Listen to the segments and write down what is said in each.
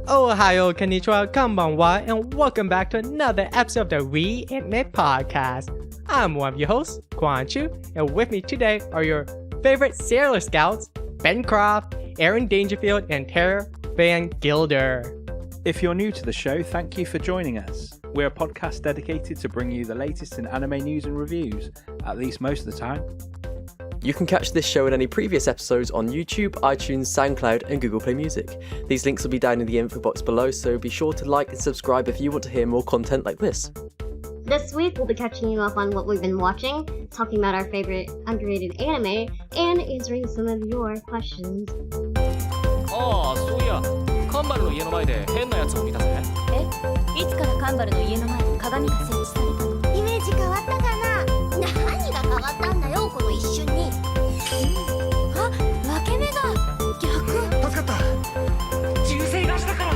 Ohio, konnichiwa, konbanwa, and welcome back to another episode of the We Anime Podcast. I'm one of your hosts, Quan Chu, and with me today are your favorite Sailor Scouts, Ben Croft, Aaron Dangerfield, and Tara Van Gilder. If you're new to the show, thank you for joining us. We're a podcast dedicated to bringing you the latest in anime news and reviews, at least most of the time. You can catch this show and any previous episodes on YouTube, iTunes, SoundCloud, and Google Play Music. These links will be down in the info box below, so be sure to like and subscribe if you want to hear more content like this. This week, we'll be catching you up on what we've been watching, talking about our favorite underrated anime, and answering some of your questions. そういや、カンバルの家の前で変なやつを見たぜ。いつからカンバルの家の前に鏡が設置されたの？イメージ変わったかな？何が変わったんだよ、この一瞬に。あ、分け目が逆。助かった。銃声がしたから。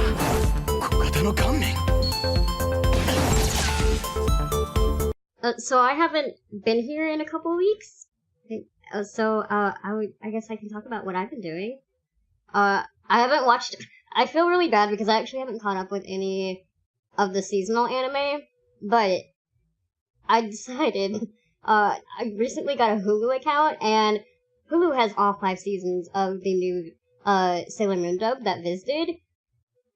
小型の顔面。So I haven't been here in a couple weeks. I guess I can talk about what I've been doing. I haven't watched. I feel really bad because I actually haven't caught up with any of the seasonal anime, but I decided. I recently got a Hulu account, and Hulu has all 5 seasons of the new Sailor Moon dub that Viz did,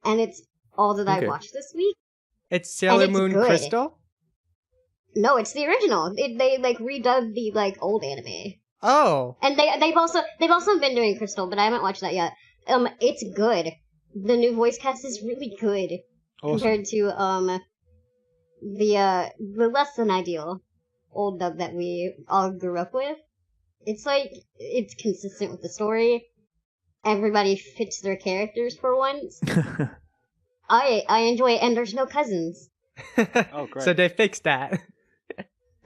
and it's all that I watched this week. It's Sailor Moon good. Crystal? No, it's the original. They redubbed the old anime. Oh. And they've also been doing Crystal, but I haven't watched that yet. It's good. The new voice cast is really good compared to the less than ideal old dub that we all grew up with. It's consistent with the story. Everybody fits their characters for once. I enjoy it, and there's no cousins. Oh, great. So they fixed that.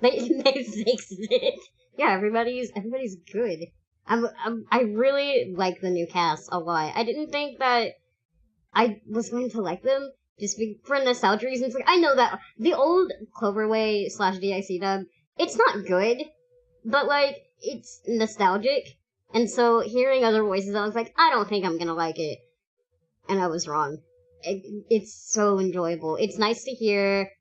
They fixed it. Yeah, everybody's good. I really like the new cast a lot. I didn't think that I was going to like them just for nostalgia reasons. Like, I know that the old Cloverway / DIC dub, it's not good, but it's nostalgic. And so hearing other voices, I was like, I don't think I'm gonna like it. And I was wrong. It's so enjoyable. It's nice to hear,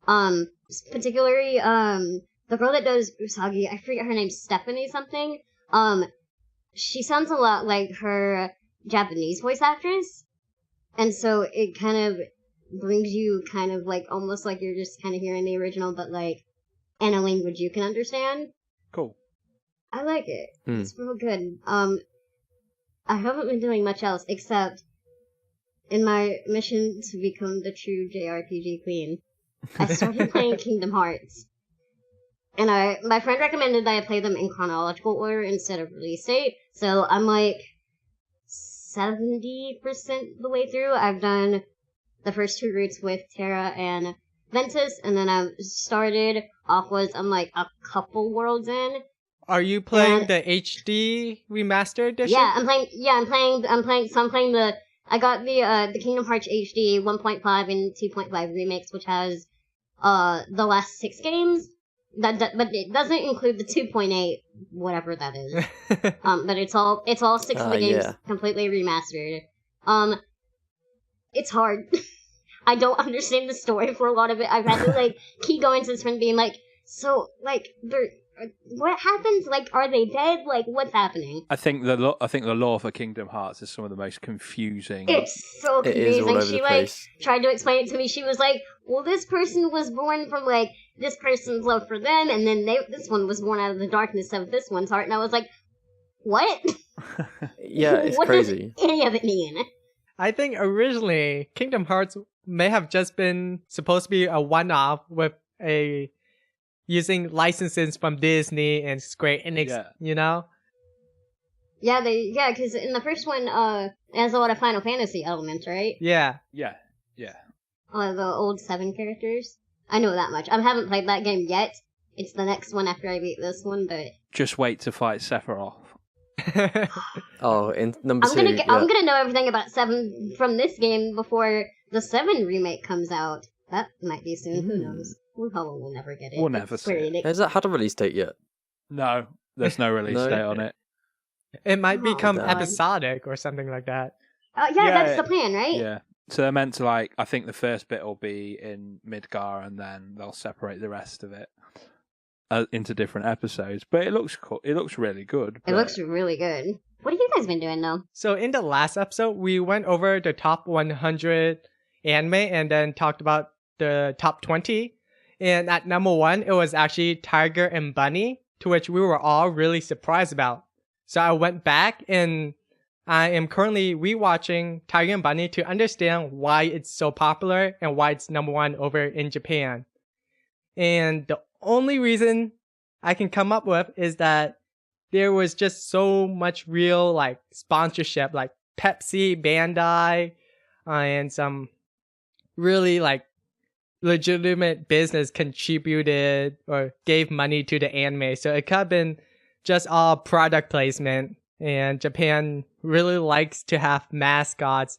particularly, the girl that does Usagi, I forget her name, Stephanie something. She sounds a lot like her Japanese voice actress. And so it kind of brings you kind of almost like you're just kind of hearing the original, but in a language you can understand. Cool. I like it. It's real good. I haven't been doing much else except in my mission to become the true JRPG queen. I started playing Kingdom Hearts. And my friend recommended that I play them in chronological order instead of release date. So I'm 70% the way through. I've done the first 2 routes with Terra and Ventus, and then I started off I'm a couple worlds in. Are you playing the HD remastered edition? Yeah, I'm playing I got the Kingdom Hearts HD 1.5 and 2.5 remakes, which has the last 6 games. But it doesn't include the 2.8, whatever that is. But it's all 6 of the games completely remastered. It's hard. I don't understand the story for a lot of it. I've had to keep going to this friend being what happens? Are they dead? What's happening? I think the lore for Kingdom Hearts is some of the most confusing. It's so confusing. It is all over she the place. Tried to explain it to me. She was like, "Well, this person was born from this person's love for them, and then this one was born out of the darkness of this one's heart." And I was like, "What?" Yeah, it's what crazy. Does any of it mean? I think originally Kingdom Hearts may have just been supposed to be a one-off with using licenses from Disney and Square Enix, you know? Yeah, because in the first one, it has a lot of Final Fantasy elements, right? Yeah. Yeah. The old 7 characters. I know that much. I haven't played that game yet. It's the next one after I beat this one, but... Just wait to fight Sephiroth. Oh, in number 2. I'm gonna know everything about 7 from this game before the 7 remake comes out. That might be soon, who knows? We probably will never get it. We'll never see it. Has that had a release date yet? No, there's no release date on it. It might become God. episodic or something like that. Yeah, that's the plan, right? Yeah. So they're meant to like. I think the first bit will be in Midgar, and then they'll separate the rest of it into different episodes. But it looks cool. It looks really good. It looks really good. What have you guys been doing though? So in the last episode, we went over the top 100 anime and then talked about the top 20. And at number 1, it was actually Tiger and Bunny, to which we were all really surprised about. So I went back and I am currently rewatching Tiger and Bunny to understand why it's so popular and why it's number 1 over in Japan. And the only reason I can come up with is that there was just so much real like sponsorship, like Pepsi, Bandai, and some really like legitimate business contributed or gave money to the anime. So it could have been just all product placement. And Japan really likes to have mascots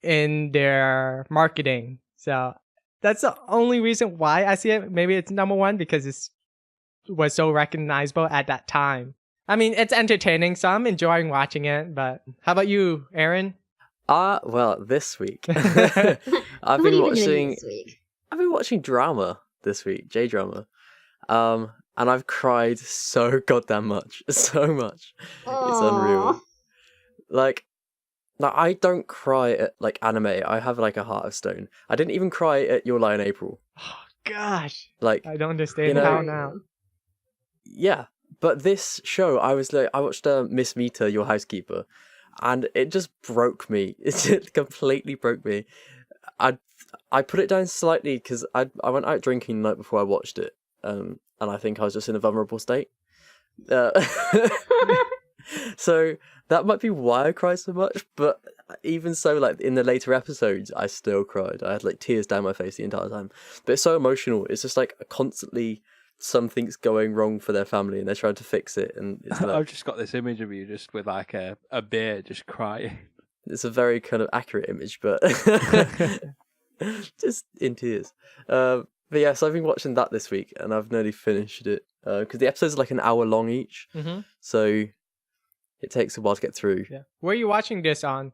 in their marketing. So that's the only reason why I see it. Maybe it's number 1 because it was so recognizable at that time. I mean, it's entertaining, so I'm enjoying watching it. But how about you, Aaron? Well, this week I've What have been you watching. doing this week? I've been watching drama this week, J drama, and I've cried so goddamn much, so much. It's unreal. Like, now I don't cry at like anime. I have like a heart of stone. I didn't even cry at Your Lie in April. Oh, gosh. Like, I don't understand you know- how now. yeah, but this show, I watched Miss Mita, Your Housekeeper, and it just broke me. It just completely broke me. I put it down slightly because I went out drinking the night before I watched it, and I think I was just in a vulnerable state. So that might be why I cry so much, but even so, like in the later episodes, I still cried. I had like tears down my face the entire time. But it's so emotional. It's just like constantly something's going wrong for their family and they're trying to fix it. And it's like, I've just got this image of you just with like a beer just crying. it's a very kind of accurate image, but just in tears. But yeah, so I've been watching that this week and I've nearly finished it because the episodes are like an hour long each. Mm-hmm. So it takes a while to get through. Yeah. Where are you watching this on?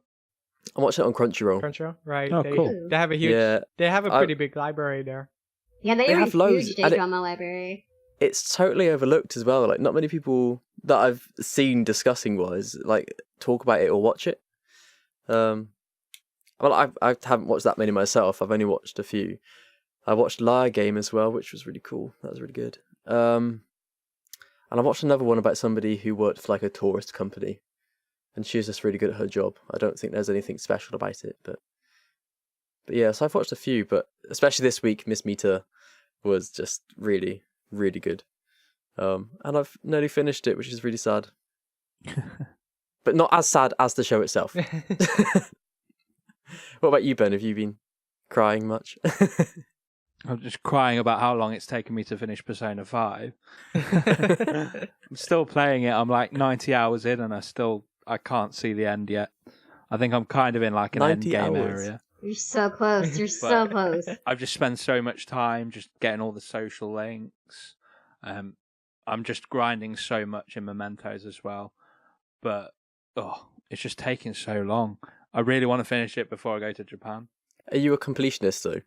I'm watching it on Crunchyroll. Crunchyroll? Right. Oh, they, cool. They have a huge, Yeah, they have a pretty big library there. Yeah, they They have have a loads, huge and it- J-drama library. it's totally overlooked as well. Like, not many people that I've seen discussing wise like talk about it or watch it. Well, I haven't watched that many myself. I've only watched a few. I watched Liar Game as well, which was really cool. That was really good. And I watched another one about somebody who worked for like a tourist company, and she was just really good at her job. I don't think there's anything special about it, but yeah. So I've watched a few, but especially this week, Miss Mita was just really, really good. And I've nearly finished it, which is really sad, but not as sad as the show itself. What about you, Ben? Have you been crying much? I'm just crying about how long it's taken me to finish Persona 5. I'm still playing it. I'm like 90 hours in and I can't see the end yet. I think I'm kind of in like an end 90 game hours. area. You're so close. You're so close. I've just spent so much time just getting all the social links. I'm just grinding so much in Mementos as well. But, it's just taking so long. I really want to finish it before I go to Japan. Are you a completionist though?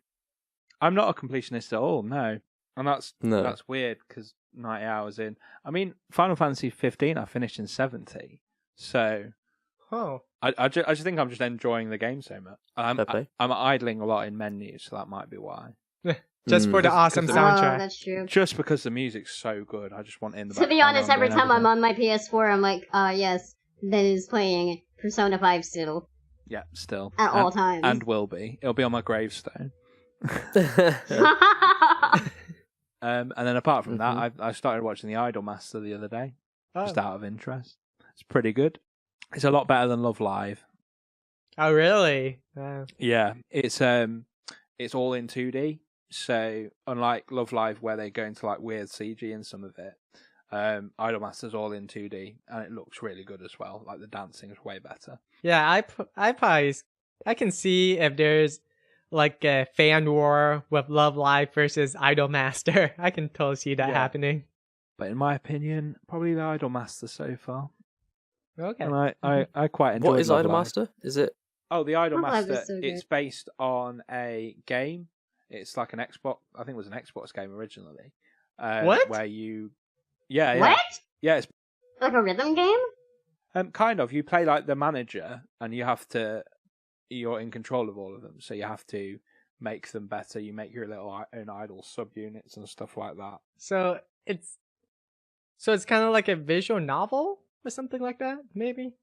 I'm not a completionist at all, no. And that's No. weird because 90 hours in. I mean, Final Fantasy 15 I finished in 70. So Oh. I just think I'm just enjoying the game so much. Fair play. I'm idling a lot in menus, so that might be why. Just for the awesome Because Oh, soundtrack. that's true. Just because the music's so good, I just want it in the To be background honest, while every doing time I'm everything. on my PS4, I'm like, yes, Ben is playing Persona 5 still. Yeah, still. At all times. And will be. It'll be on my gravestone. And then apart from that, I started watching The Idol Master the other day, just out of interest. It's pretty good. It's a lot better than Love Live. Oh, really? Wow. Yeah, it's all in 2D. So unlike Love Live, where they go into like weird CG in some of it, Idolmaster's all in 2D, and it looks really good as well. Like the dancing is way better. Yeah, I can see if there's like a fan war with Love Live versus Idolmaster. I can totally see that Yeah. happening. But in my opinion, probably the Idolmaster so far. Okay. And I quite enjoy. What is Love Live. Idolmaster? Is it Oh, the Idol Oh, that was Master. so It's based on a game. It's like an Xbox. I think it was an Xbox game originally. What? Where you? Yeah. What? Yeah, it's Like a rhythm game? kind of. You play like the manager, and you're in control of all of them, so you have to make them better. You make your little own idol subunits and stuff like that. So it's kind of like a visual novel or something like that, maybe.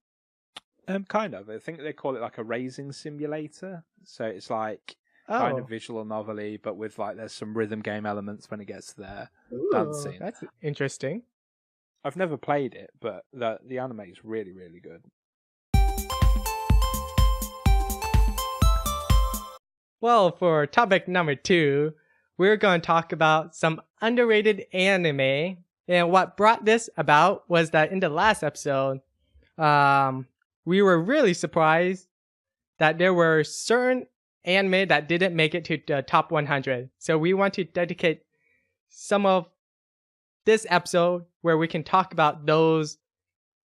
Kind of. I think they call it like a racing simulator. So it's like kind of visual novelty, but with like there's some rhythm game elements when it gets to their dancing. That's interesting. I've never played it, but the anime is really, really good. Well, for topic number 2, we're going to talk about some underrated anime. And what brought this about was that in the last episode, we were really surprised that there were certain anime that didn't make it to the top 100. So we want to dedicate some of this episode where we can talk about those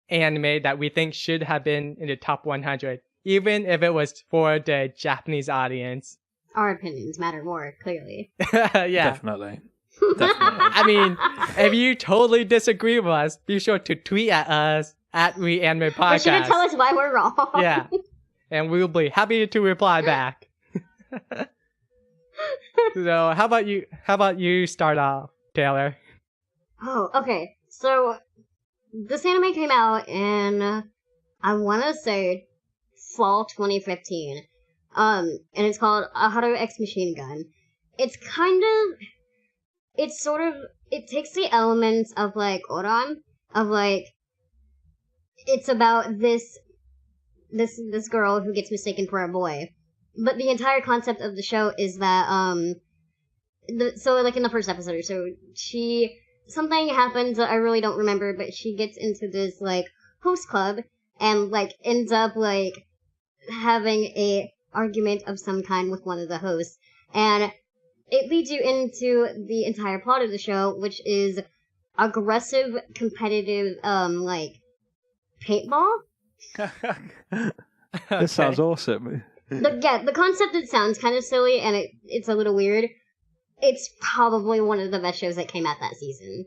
anime that we think should have been in the top 100, even if it was for the Japanese audience. Our opinions matter more, clearly. Yeah. Definitely. I mean, if you totally disagree with us, be sure to tweet at us at We Anime Podcast. But you tell us why we're wrong. Yeah. And we'll be happy to reply back. So how about you start off, Taylor? Oh, okay. So, this anime came out in, I want to say, fall 2015. And it's called Aharu X Machine Gun. It takes the elements of, like, Oran, of, like, it's about this girl who gets mistaken for a boy. But the entire concept of the show is that, so, like, in the first episode or so, something happens that I really don't remember, but she gets into this, like, host club, and, like, ends up, like, having a argument of some kind with one of the hosts. And it leads you into the entire plot of the show, which is aggressive, competitive, like, paintball. This sounds awesome. The concept, it sounds kind of silly, and it's a little weird. It's probably one of the best shows that came out that season.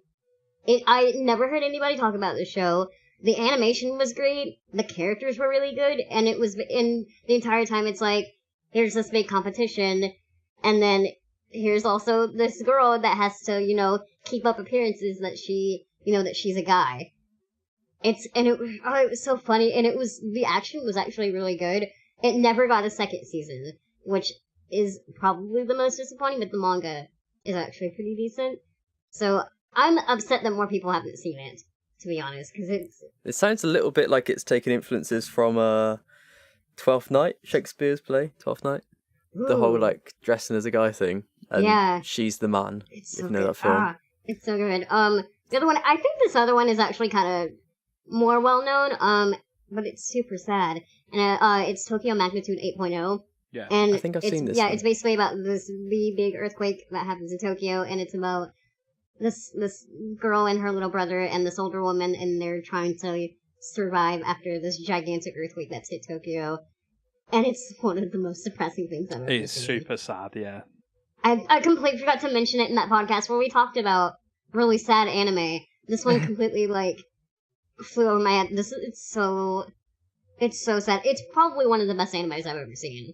I never heard anybody talk about the show. The animation was great, the characters were really good, and it was in the entire time it's like, here's this big competition, and then here's also this girl that has to, keep up appearances that she's a guy. It was so funny, and the action was actually really good. It never got a second season, which is probably the most disappointing, but the manga is actually pretty decent. So I'm upset that more people haven't seen it, to be honest, because It sounds a little bit like it's taken influences from Twelfth Night, Shakespeare's play, Twelfth Night. The whole, like, dressing as a guy thing. And yeah. She's the Man, It's if so you know good. that film. It's so good. The other one, I think this other one is actually kind of more well known, but it's super sad. And it's Tokyo Magnitude 8.0. Yeah. And I think I've seen this Yeah, one. it's basically about the big earthquake that happens in Tokyo, and it's about this girl and her little brother and this older woman, and they're trying to survive after this gigantic earthquake that's hit Tokyo. And it's one of the most depressing things I've ever seen. It's super sad, yeah. I completely forgot to mention it in that podcast where we talked about really sad anime. This one completely, like, flew over my head. It's so sad. It's probably one of the best animes I've ever seen.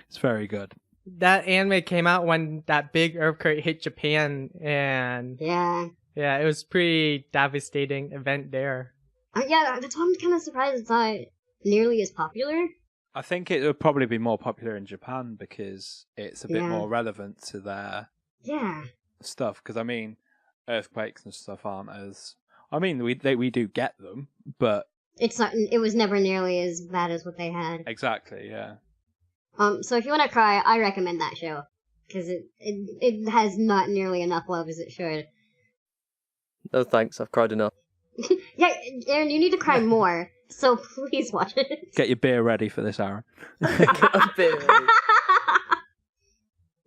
It's very good. That anime came out when that big earthquake hit Japan, and Yeah. yeah, it was pretty devastating event there. Yeah, that's why I'm kind of surprised it's not nearly as popular. I think it would probably be more popular in Japan because it's a bit Yeah. more relevant to their Yeah. stuff. Because, I mean, earthquakes and stuff aren't as... I mean, we do get them, but... It's not. It was never nearly as bad as what they had. Exactly, yeah. So if you want to cry, I recommend that show. Because it has not nearly enough love as it should. No thanks, I've cried enough. Yeah, Aaron, you need to cry more. So please watch it. Get your beer ready for this, Aaron.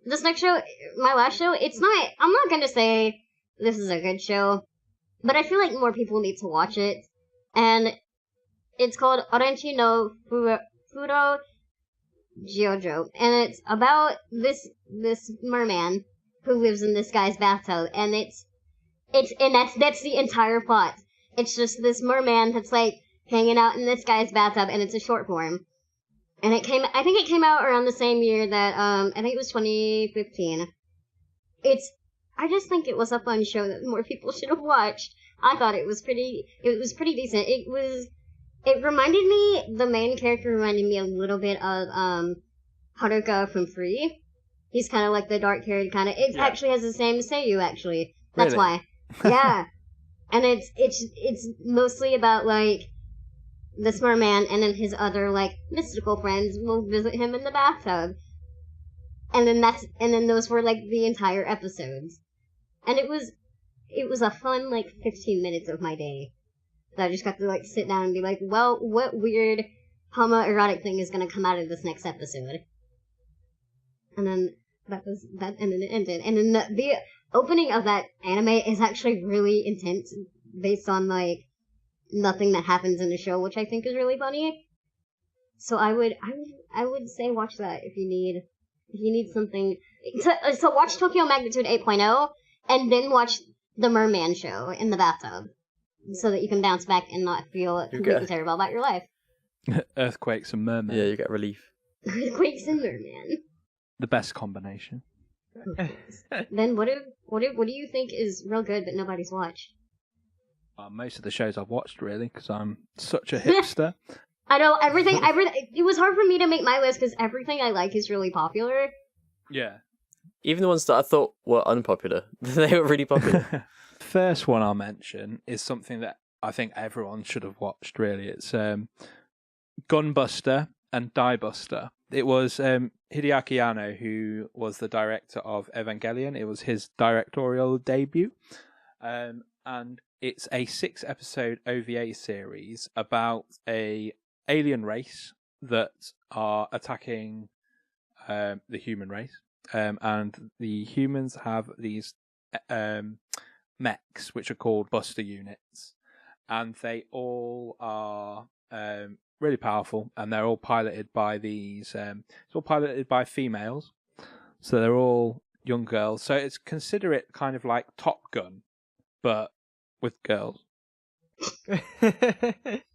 This next show, my last show, I'm not gonna say this is a good show, but I feel like more people need to watch it. And it's called Orenchi no Furo Gyojo, and it's about this merman who lives in this guy's bathtub, and that's the entire plot. It's just this merman that's like hanging out in this guy's bathtub, and it's a short form. And I think it came out around the same year that I think it was 2015. I just think it was a fun show that more people should have watched. I thought it was pretty decent. It reminded me, the main character reminded me a little bit of Haruka from Free. He's kind of like the dark-haired kind of. It actually has the same Seiyu, actually. That's Really? why. Yeah. And it's mostly about, like, this merman and then his other, like, mystical friends will visit him in the bathtub. And then those were, like, the entire episodes. And it was a fun, like, 15 minutes of my day. So I just got to, like, sit down and be like, well, what weird homoerotic thing is gonna come out of this next episode? And then and then it ended. And then the opening of that anime is actually really intense, based on, like, nothing that happens in the show, which I think is really funny. So I would say watch that if you need something. So watch Tokyo Magnitude 8.0, and then watch the Merman show in the bathtub, so that you can bounce back and not feel completely terrible about your life. Earthquakes and mermen. Yeah, you get relief. Earthquakes and Merman. The best combination. Then what do you think is real good but nobody's watched? Most of the shows I've watched, really, because I'm such a hipster. I know everything. It was hard for me to make my list because everything I like is really popular. Yeah. Even the ones that I thought were unpopular, they were really popular. First one I'll mention is something that I think everyone should have watched, really. It's Gunbuster and Diebuster. It was Hideaki Anno, who was the director of Evangelion. It was his directorial debut. And it's a 6-episode OVA series about a alien race that are attacking the human race. And the humans have these mechs, which are called Buster units. And they all are really powerful, and they're all piloted by these. It's all piloted by females, so they're all young girls. So consider it kind of like Top Gun, but with girls.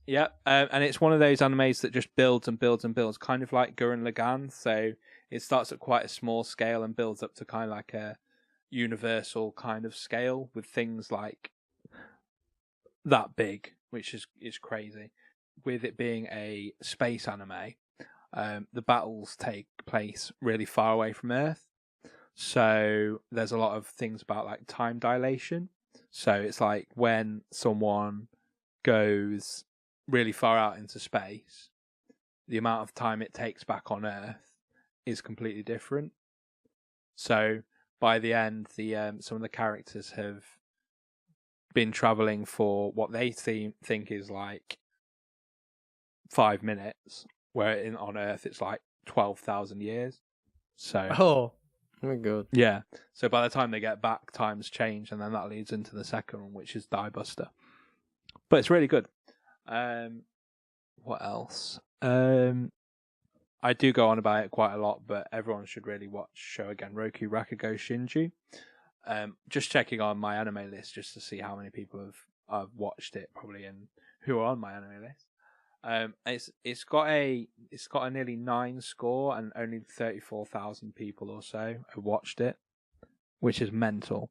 Yeah, and it's one of those animes that just builds and builds and builds, kind of like Gurren Lagann. So it starts at quite a small scale and builds up to kind of like a universal kind of scale with things like that big, which is crazy. With it being a space anime, the battles take place really far away from Earth. So there's a lot of things about like time dilation. So it's like when someone goes really far out into space, the amount of time it takes back on Earth is completely different. So by the end, some of the characters have been traveling for what they think is like 5 minutes, where on Earth it's like 12,000 years. So Oh my god. yeah. So by the time they get back, times change, and then that leads into the second one, which is Diebuster. But it's really good. What else? I do go on about it quite a lot, but everyone should really watch Shogen Roku Rakugo Shinju. Just checking on my anime list just to see how many people have watched it, probably, and who are on my anime list. It's got a nearly 9 score, and only 34,000 people or so have watched it, which is mental.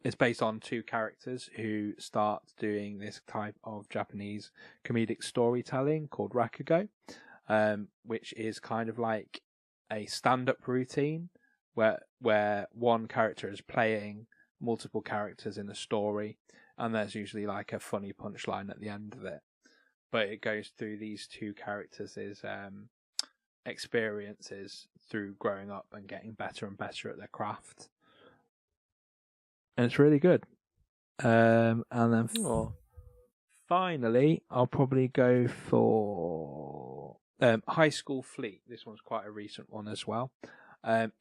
It's based on 2 characters who start doing this type of Japanese comedic storytelling called Rakugo, which is kind of like a stand-up routine where one character is playing multiple characters in a story, and there's usually like a funny punchline at the end of it. But it goes through these 2 characters' experiences through growing up and getting better and better at their craft. And it's really good. And then finally, I'll probably go for High School Fleet. This one's quite a recent one as well.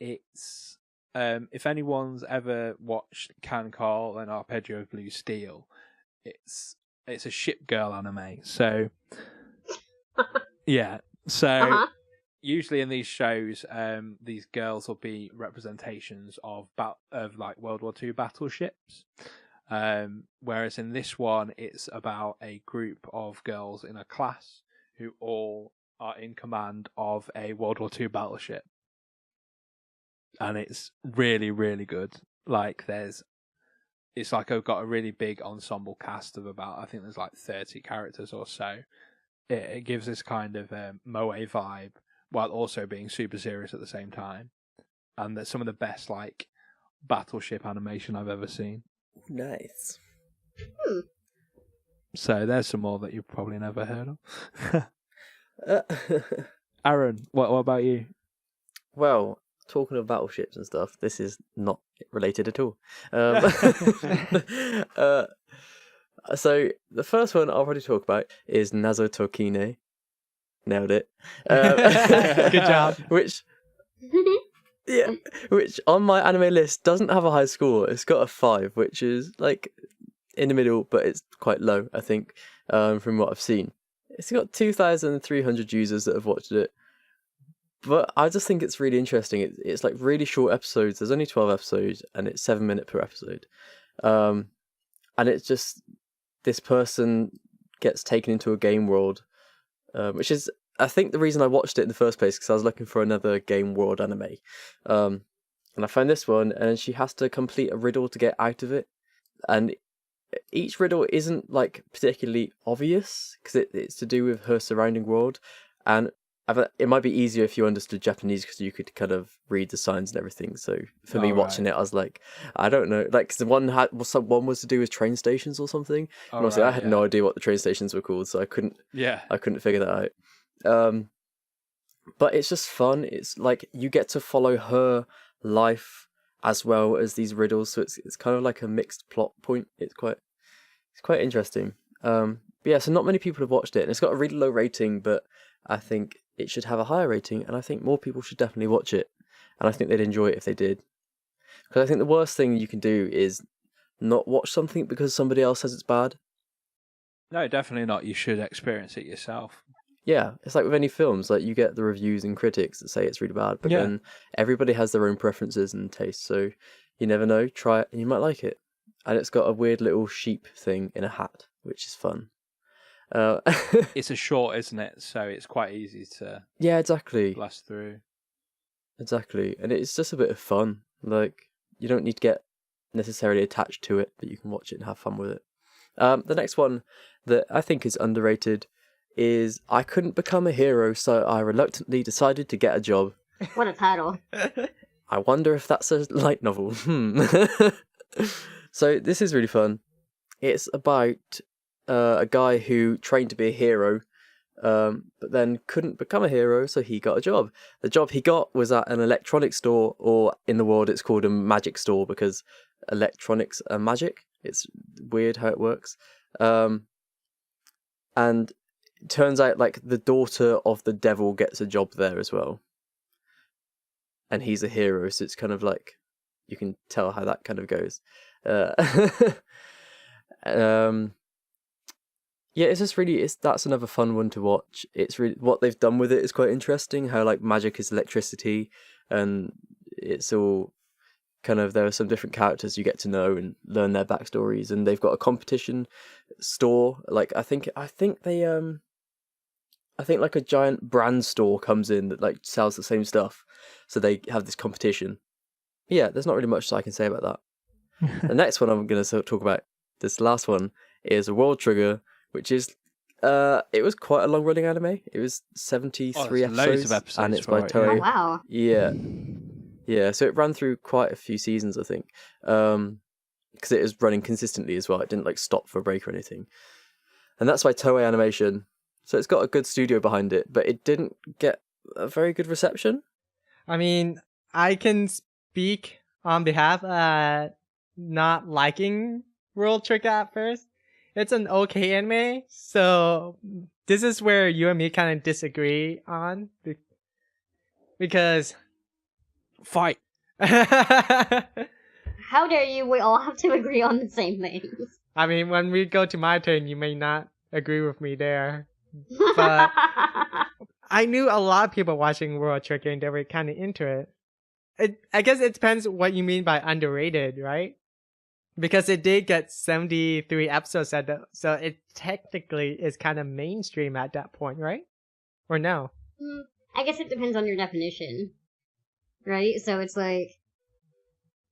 It's if anyone's ever watched Can Carl and Arpeggio Blue Steel, it's a ship girl anime. So yeah, So usually in these shows, these girls will be representations of like World War II battleships. Whereas in this one, it's about a group of girls in a class who all are in command of a World War II battleship. And it's really, really good. Like it's like I've got a really big ensemble cast of about, I think there's like 30 characters or so. It gives this kind of moe vibe while also being super serious at the same time. And that's some of the best like battleship animation I've ever seen. Nice. So there's some more that you've probably never heard of. Aaron, what about you? Well, talking of battleships and stuff, this is not related at all. So the first one I'll probably talk about is Naruto Kine. Nailed it. Good job. Which on my anime list doesn't have a high score. It's got a 5, which is like in the middle, but it's quite low, I think, from what I've seen. It's got 2,300 users that have watched it. But I just think it's really interesting. It's like really short episodes. There's only 12 episodes, and it's 7 minutes per episode. And it's just this person gets taken into a game world, which is, I think, the reason I watched it in the first place, because I was looking for another game world anime. And I found this one, and she has to complete a riddle to get out of it. And each riddle isn't like particularly obvious, because it's to do with her surrounding world. And it might be easier if you understood Japanese, because you could kind of read the signs and everything. So for me watching it, I was like, I don't know, like, cause one was to do with train stations or something. And obviously I had no idea what the train stations were called, so I couldn't figure that out. But it's just fun. It's like you get to follow her life as well as these riddles, so it's kind of like a mixed plot point. It's quite interesting. But yeah, so not many people have watched it, and it's got a really low rating, but I think it should have a higher rating, and I think more people should definitely watch it, and I think they'd enjoy it if they did. Because I think the worst thing you can do is not watch something because somebody else says it's bad. No, definitely not. You should experience it yourself. Yeah, it's like with any films, like you get the reviews and critics that say it's really bad, but then everybody has their own preferences and tastes, so you never know, try it and you might like it. And it's got a weird little sheep thing in a hat, which is fun. It's a short, isn't it? So it's quite easy to blast through. Exactly, and it's just a bit of fun. Like, you don't need to get necessarily attached to it, but you can watch it and have fun with it. The next one that I think is underrated is I Couldn't Become a Hero, so I reluctantly decided to get a job. What a title. I wonder if that's a light novel. So this is really fun. It's about a guy who trained to be a hero, but then couldn't become a hero, so he got a job. The job he got was at an electronics store, or in the world it's called a magic store, because electronics are magic. It's weird how it works. And it turns out like the daughter of the devil gets a job there as well. And he's a hero, so it's kind of like, you can tell how that kind of goes. Yeah, it's just really, that's another fun one to watch. It's really, what they've done with it is quite interesting, how like magic is electricity, and it's all kind of, there are some different characters you get to know and learn their backstories, and they've got a competition store, like I think like a giant brand store comes in that like sells the same stuff, so they have this competition. Yeah, there's not really much I can say about that. The next one I'm going to talk about, this last one, is World Trigger, which is, it was quite a long running anime. It was 73 episodes, loads of episodes, and it's by Toei. Oh, wow. Yeah, so it ran through quite a few seasons, I think, because it was running consistently as well. It didn't like stop for a break or anything, and that's by Toei Animation. So it's got a good studio behind it, but it didn't get a very good reception. I mean, I can speak on behalf not liking World Trigger at first. It's an okay anime, so this is where you and me kind of disagree on, because fight. How dare you? We all have to agree on the same things. I mean, when we go to my turn, you may not agree with me there, but I knew a lot of people watching World Trigger and they were kind of into it. I guess it depends what you mean by underrated, right? Because it did get 73 episodes so it technically is kind of mainstream at that point, right? Or no? I guess it depends on your definition, right? So it's like,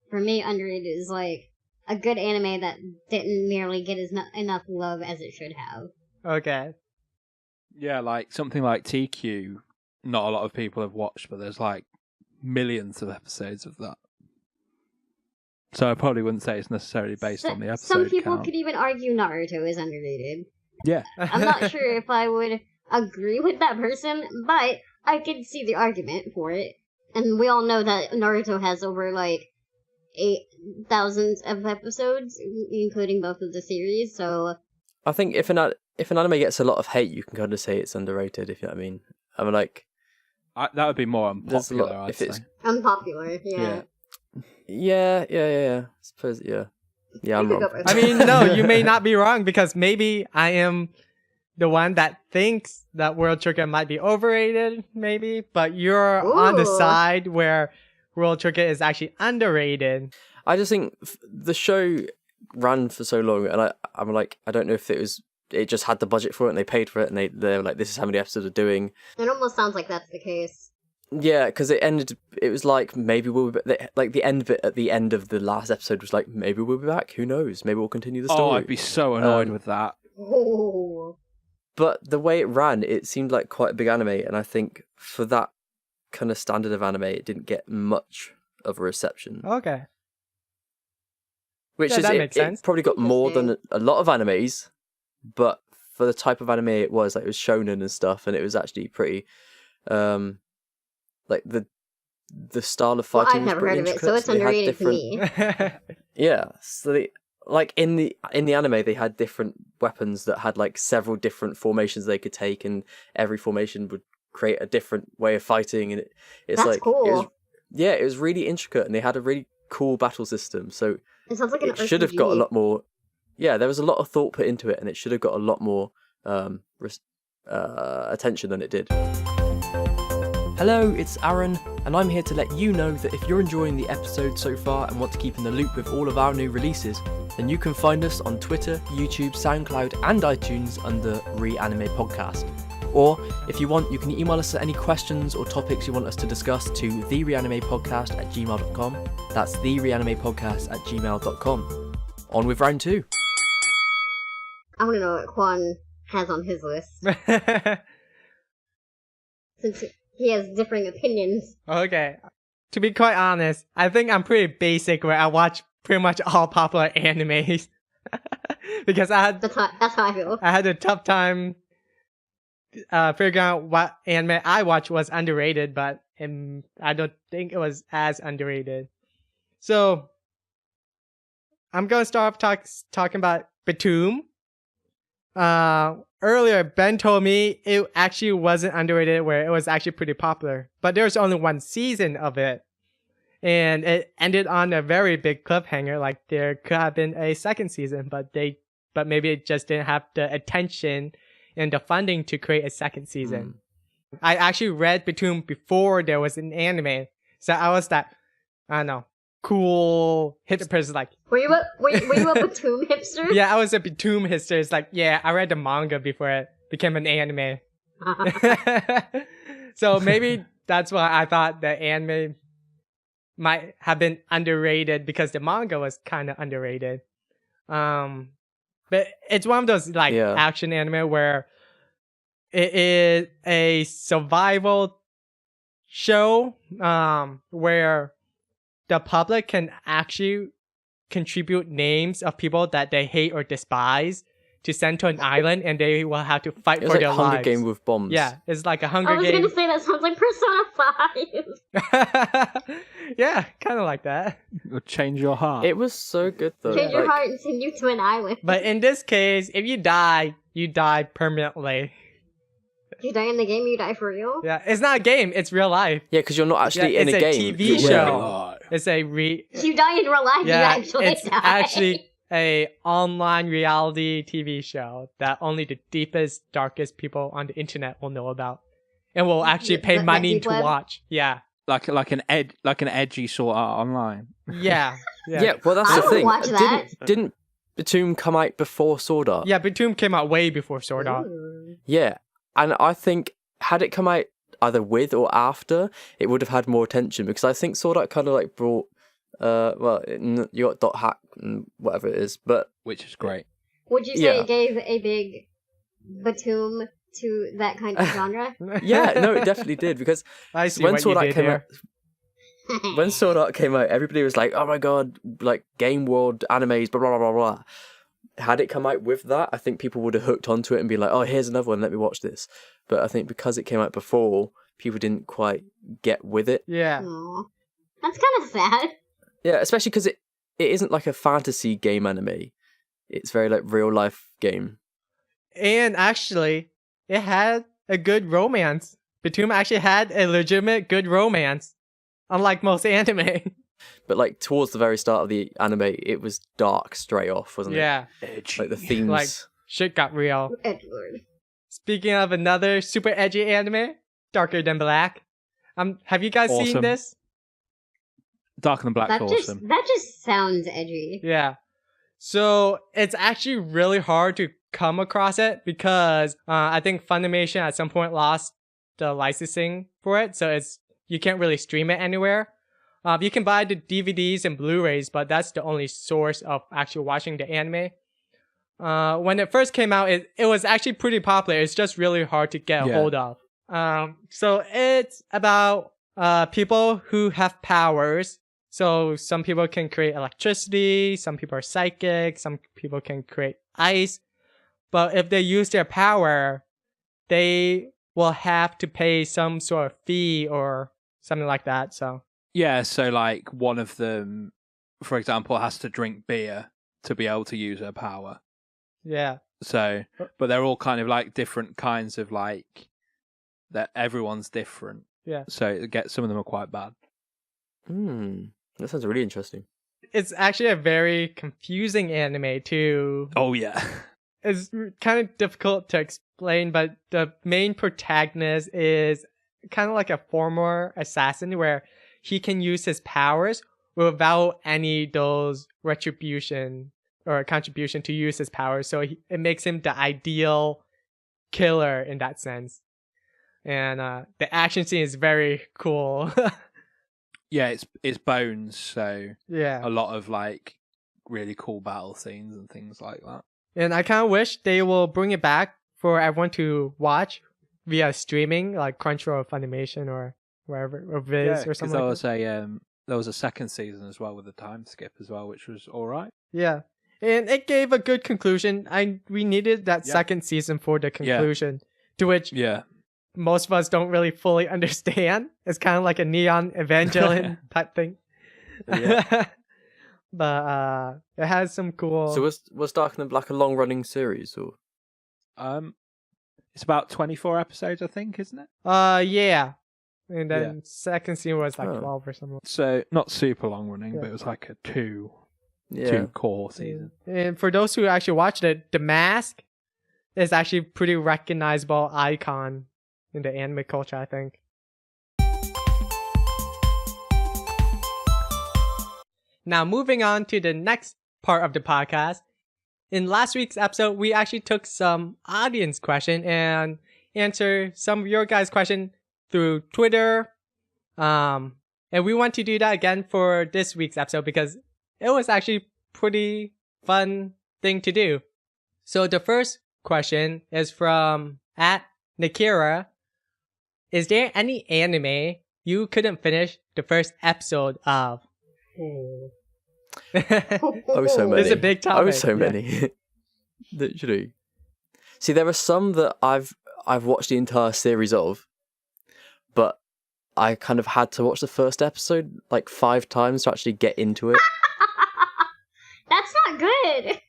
for me, underrated is like a good anime that didn't nearly get enough love as it should have. Okay. Yeah, like something like TQ, not a lot of people have watched, but there's like millions of episodes of that. So I probably wouldn't say it's necessarily based on the episode Some people count. could even argue Naruto is underrated. Yeah. I'm not sure if I would agree with that person, but I could see the argument for it. And we all know that Naruto has over like 8,000 of episodes, including both of the series, so... I think if an anime gets a lot of hate, you can kind of say it's underrated, if you know what I mean. I mean, like... that would be more There's a lot- unpopular, I'd if say. it's- Unpopular, yeah. Yeah. I suppose, yeah. Yeah, I'm You could wrong. go with I that. mean, no, you may not be wrong because maybe I am the one that thinks that World Trigger might be overrated, maybe, but you're on the Ooh. side where World Trigger is actually underrated. I just think the show ran for so long, and I'm like, I don't know if it just had the budget for it and they paid for it, and they're like, this is how many episodes are doing. It almost sounds like that's the case. Yeah, because it was like, maybe we'll be back. Like the end bit at the end of the last episode was like, maybe we'll be back. Who knows? Maybe we'll continue the story. Oh, I'd be so annoyed with that. Oh. But the way it ran, it seemed like quite a big anime, and I think for that kind of standard of anime, it didn't get much of a reception. Okay. Which Yeah, is that it, makes sense. it probably got more than a lot of animes, but for the type of anime it was, like it was shonen and stuff, and it was actually pretty, like the style of Well, fighting I've was never pretty heard of it, intricate. so it's they had underrated to different- me. Yeah, so they, like in the anime, they had different weapons that had like several different formations they could take, and every formation would create a different way of fighting, and it's That's like cool. it was really intricate, and they had a really cool battle system. So It sounds like an it should have got a RPG. lot more. Yeah, there was a lot of thought put into it, and it should have got a lot more attention than it did. Hello, it's Aaron, and I'm here to let you know that if you're enjoying the episode so far and want to keep in the loop with all of our new releases, then you can find us on Twitter, YouTube, SoundCloud, and iTunes under Reanime Podcast. Or, if you want, you can email us any questions or topics you want us to discuss to thereanimepodcast@gmail.com. That's thereanimepodcast@gmail.com. On with round 2. I want to know what Quan has on his list, since he has differing opinions. Okay. To be quite honest, I think I'm pretty basic where I watch pretty much all popular animes. Because That's how I feel. I had a tough time figuring out what anime I watched was underrated, but I don't think it was as underrated. So, I'm going to start off talking about Batum. Earlier, Ben told me it actually wasn't underrated, where it was actually pretty popular. But there was only one season of it. And it ended on a very big cliffhanger. Like, there could have been a second season, but maybe it just didn't have the attention and the funding to create a second season. I actually read Batum before there was an anime. So I was that, I don't know, cool hipster person, like, Were you a Batum hipster? yeah, I was a Batum hipster. It's like, yeah, I read the manga before it became an anime. So maybe that's why I thought the anime might have been underrated, because the manga was kind of underrated. But it's one of those like action anime where it is a survival show where the public can actually contribute names of people that they hate or despise to send to an island, and they will have to fight It was for like their Hunger lives. Game with bombs. Yeah, it's like a I Hunger was Game. gonna say that sounds like Persona 5. Yeah, kind of like that. It'll change your heart. It was so good though. Change your like- heart and send you to an island. But in this case, if you die permanently. You die in the game, you die for real? Yeah, it's not a game, it's real life. Yeah, because you're not actually in it's a a game. TV You're show. wearing- It's a You die in real life, yeah, you actually it's die. actually a online reality TV show that only the deepest, darkest people on the internet will know about. and will actually pay That money deep to web? watch. Yeah. Like an edgy sort of art online. Yeah. Yeah, well, that's I the would thing. watch that. Didn't Batum come out before Sword Art? Yeah, Batum came out way before Sword Art. Ooh. Yeah, and I think had it come out either with or after, it would have had more attention because I think Sword Art kind of like brought, you got Dot Hack and whatever it is, but Which is great. Would you say Yeah. it gave a big Batum to that kind of genre? yeah, no, it definitely did because I see when what Sword you Art did came here. out, when Sword Art came out, everybody was like, "Oh my god, like Game World animes, blah blah blah blah blah." Had it come out with that, I think people would have hooked onto it and be like, "Oh, here's another one. Let me watch this." But I think because it came out before, people didn't quite get with it. Yeah. Aw. That's kind of sad. Yeah, especially because it isn't like a fantasy game anime. It's very like real life game. And actually, it had a good romance. Batum actually had a legitimate good romance. Unlike most anime. But like towards the very start of the anime, it was dark straight off, wasn't Yeah. it? Like the themes. Like, shit got real. Edward. Speaking of another super edgy anime, Darker Than Black. Have you guys seen Awesome. this? Darker Than Black's awesome. That just sounds edgy. Yeah. So it's actually really hard to come across it because I think Funimation at some point lost the licensing for it, so you can't really stream it anywhere. You can buy the DVDs and Blu-rays, but that's the only source of actually watching the anime. When it first came out, it was actually pretty popular. It's just really hard to get a hold of. So it's about people who have powers. So some people can create electricity, some people are psychic, some people can create ice. But if they use their power, they will have to pay some sort of fee or something like that. So Yeah, so like one of them, for example, has to drink beer to be able to use her power. yeah. So, but they're all kind of like different kinds of like that. Everyone's different. Yeah. So some of them are quite bad. That sounds really interesting. It's actually a very confusing anime too. Oh yeah. It's kind of difficult to explain, but the main protagonist is kind of like a former assassin where he can use his powers without any those retribution or contribution to use his powers. So it makes him the ideal killer in that sense. And the action scene is very cool. Yeah, it's Bones, so Yeah. a lot of like really cool battle scenes and things like that. And I kind of wish they will bring it back for everyone to watch via streaming, like Crunchyroll or Funimation or wherever, or Viz or something like that. There was a second season as well with a time skip as well, which was all right. Yeah. And it gave a good conclusion. We needed that Yeah. second season for the conclusion, to which Yeah. most of us don't really fully understand. It's kind of like a Neon Evangelion type thing. Yeah. But it has some cool... So was Darker Than Black a long running series or? It's about 24 episodes, I think, isn't it? yeah. And then second season was like Oh. 12 or something. So not super long running, Yeah. but it was like a two Yeah. core season. And for those who actually watched it, the mask is actually a pretty recognizable icon in the anime culture, I think. Now, moving on to the next part of the podcast. In last week's episode, we actually took some audience question and answered some of your guys' question through Twitter. And we want to do that again for this week's episode because it was actually pretty fun thing to do. So the first question is from @Nikira. Is there any anime you couldn't finish the first episode of? Oh, so many. It's a big topic. Oh, so yeah. many. Literally. See, there are some that I've watched the entire series of, but I kind of had to watch the first episode like 5 times to actually get into it. That's not good.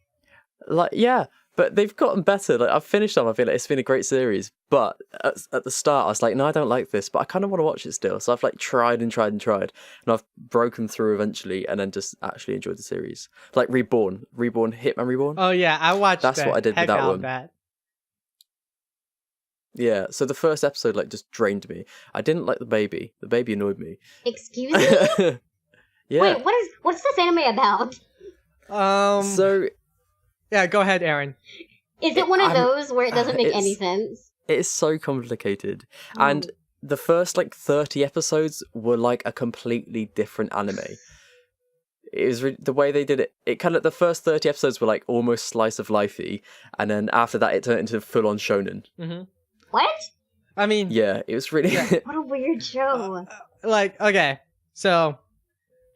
Like, yeah, but they've gotten better. Like, I've finished them. I feel like it's been a great series. But at the start, I was like, no, I don't like this, but I kind of want to watch it still. So I've like tried and tried and tried, and I've broken through eventually, and then just actually enjoyed the series. Like Reborn, Hitman Reborn. Oh yeah, I watched That's the what I did with heck that out of one. that. Yeah, so the first episode like just drained me. I didn't like the baby. The baby annoyed me. Excuse me? Yeah. Wait, what's this anime about? So yeah, go ahead, Aaron. Is it one of those where it doesn't make it's- any sense? it is so complicated, and the first like 30 episodes were like a completely different anime. It was the way they did it. It kind of the first 30 episodes were like almost slice of lifey, and then after that it turned into full on shonen. Mm-hmm. What? I mean, Yeah, it was really. What a weird show. like, okay, so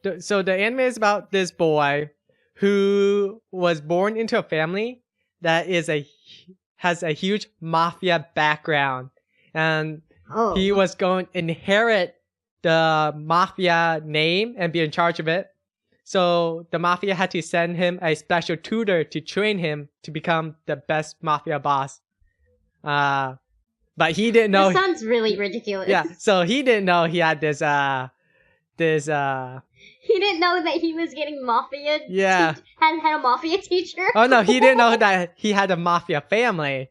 the anime is about this boy who was born into a family that has a huge mafia background, and Oh. he was going to inherit the mafia name and be in charge of it. So the mafia had to send him a special tutor to train him to become the best mafia boss. But he didn't know. This sounds really ridiculous. Yeah, so he didn't know he had this. He didn't know that he was getting mafia. Yeah. Had a mafia teacher. Oh no, he didn't know that he had a mafia family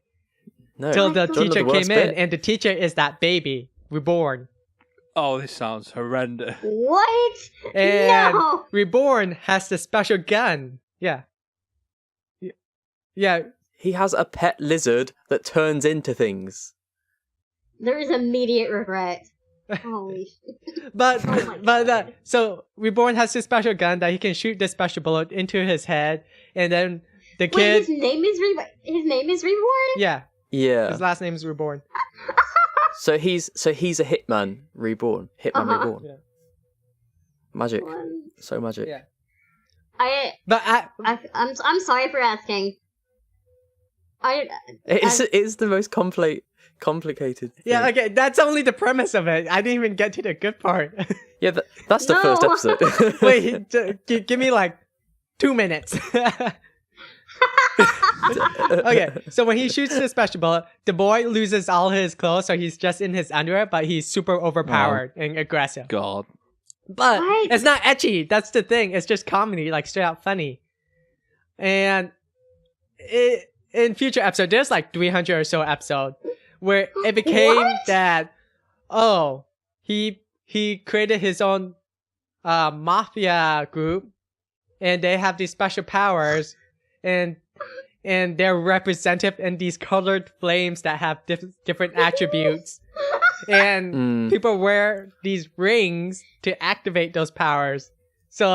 No, till the do you wanna know teacher the worst came in, bit? and the teacher is that baby reborn. Oh, this sounds horrendous. What? And No. reborn has the special gun. Yeah. Yeah. He has a pet lizard that turns into things. There is immediate regret. Holy shit. But Oh my but God. so reborn has this special gun that he can shoot this special bullet into his head, and then the Wait, kid. his name is Reborn? Yeah, Yeah. his last name is Reborn. So he's a Hitman Reborn. Hitman Uh-huh. Reborn. Yeah. Magic. So magic. Yeah. But I'm sorry for asking. It's the most complicated. yeah, thing. okay, that's only the premise of it. I didn't even get to the good part. Yeah, that's the first No. episode. Wait, give me like 2 minutes. Okay, so when he shoots the special bullet, the boy loses all his clothes, so he's just in his underwear, but he's super overpowered and aggressive. God. But What? it's not ecchi. That's the thing. It's just comedy, like straight out funny. And in future episodes, there's like 300 or so episodes where it became What? that, oh, he created his own mafia group, and they have these special powers, and they're represented in these colored flames that have different attributes. And people wear these rings to activate those powers. So